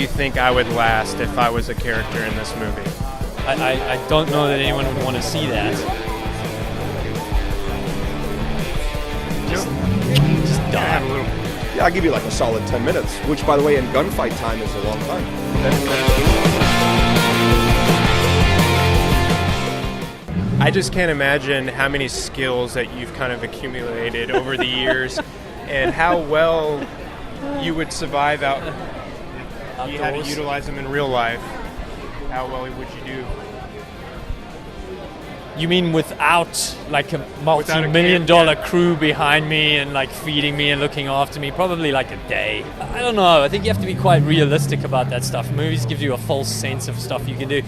you think I would last if I was a character in this movie? I don't know that anyone would want to see that. Just die. Yeah, I'll give you like a solid 10 minutes, which, by the way, in gunfight time is a long time. I just can't imagine how many skills that you've kind of accumulated over the years and how well you would survive out. You had to utilize them in real life. How well would you do? You mean without like a multi-million-dollar crew behind me and like feeding me and looking after me? Probably like a day. I don't know. I think you have to be quite realistic about that stuff. Movies give you a false sense of stuff you can do.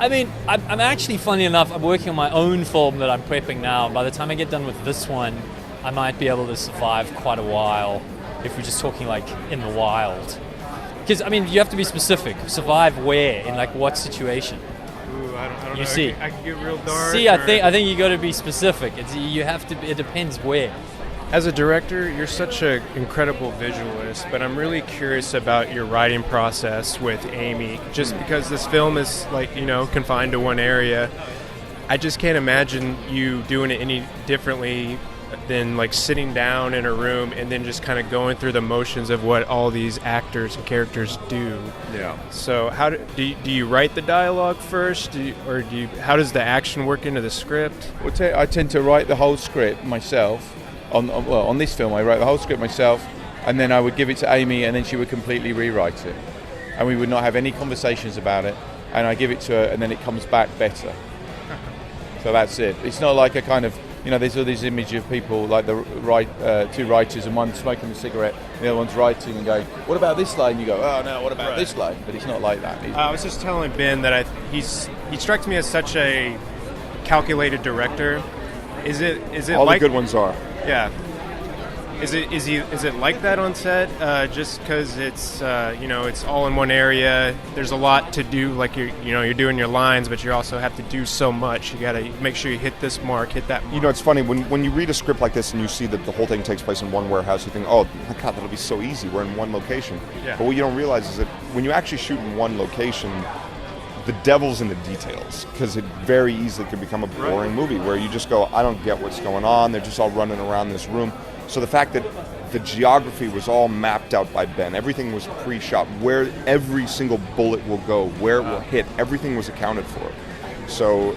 I mean, I'm actually, funny enough, I'm working on my own film that I'm prepping now. By the time I get done with this one, I might be able to survive quite a while if we're just talking like in the wild. Because, I mean, you have to be specific. Survive where? In like what situation? Ooh, I don't You know. see. I could get real dark. See, I think you got to be specific. You have to. It depends where. As a director, you're such an incredible visualist, but I'm really curious about your writing process with Amy. Just because this film is confined to one area, I just can't imagine you doing it any differently than like sitting down in a room and then just kind of going through the motions of what all these actors and characters do. Yeah. So how do you write the dialogue first, how does the action work into the script? Well, I tend to write the whole script myself. On this film, I write the whole script myself, and then I would give it to Amy, and then she would completely rewrite it, and we would not have any conversations about it. And I give it to her, and then it comes back better. So that's it. It's not like a kind of, there's all these images of people like the two writers, and one smoking a cigarette, and the other one's writing and going, "What about this line?" You go, "Oh no, what about this line?" But it's not like that. I was just telling Ben that he strikes me as such a calculated director. Is it all like the good ones are? Yeah. Is it like that on set? Just because it's it's all in one area. There's a lot to do. Like you're doing your lines, but you also have to do so much. You got to make sure you hit this mark, hit that mark. It's funny when you read a script like this and you see that the whole thing takes place in one warehouse. You think, oh my God, that'll be so easy. We're in one location. Yeah. But what you don't realize is that when you actually shoot in one location, the devil's in the details, because it very easily could become a boring movie where you just go, I don't get what's going on. They're just all running around this room. So the fact that the geography was all mapped out by Ben, everything was pre-shot, where every single bullet will go, where it will hit, everything was accounted for. So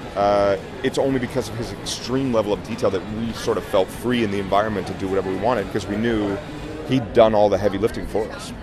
it's only because of his extreme level of detail that we sort of felt free in the environment to do whatever we wanted, because we knew he'd done all the heavy lifting for us.